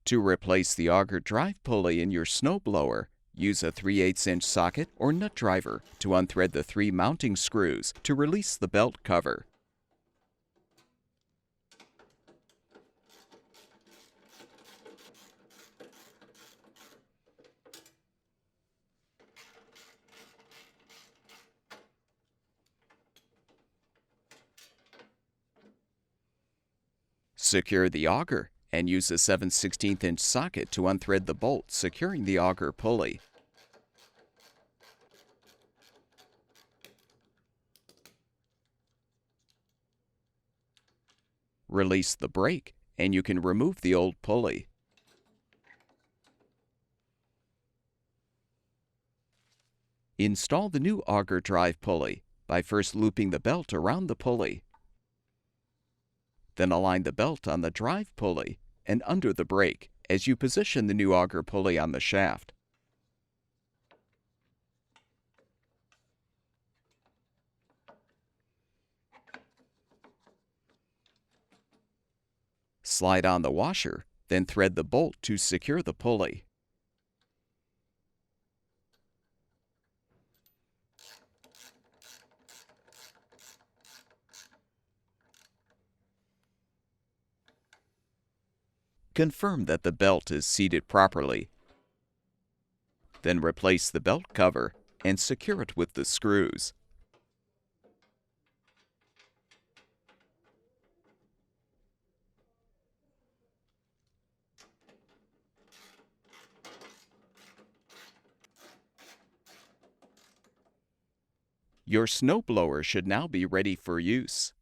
To replace the auger drive pulley in your snowblower, use a 3/8" socket or nut driver to unthread the 3 mounting screws to release the belt cover. Secure the auger and use a 7/16" socket to unthread the bolt securing the auger pulley. Release the brake and you can remove the old pulley. Install the new auger drive pulley by first looping the belt around the pulley. Then align the belt on the drive pulley and under the brake as you position the new auger pulley on the shaft. Slide on the washer, then thread the bolt to secure the pulley. Confirm that the belt is seated properly. Then replace the belt cover and secure it with the screws. Your snowblower should now be ready for use.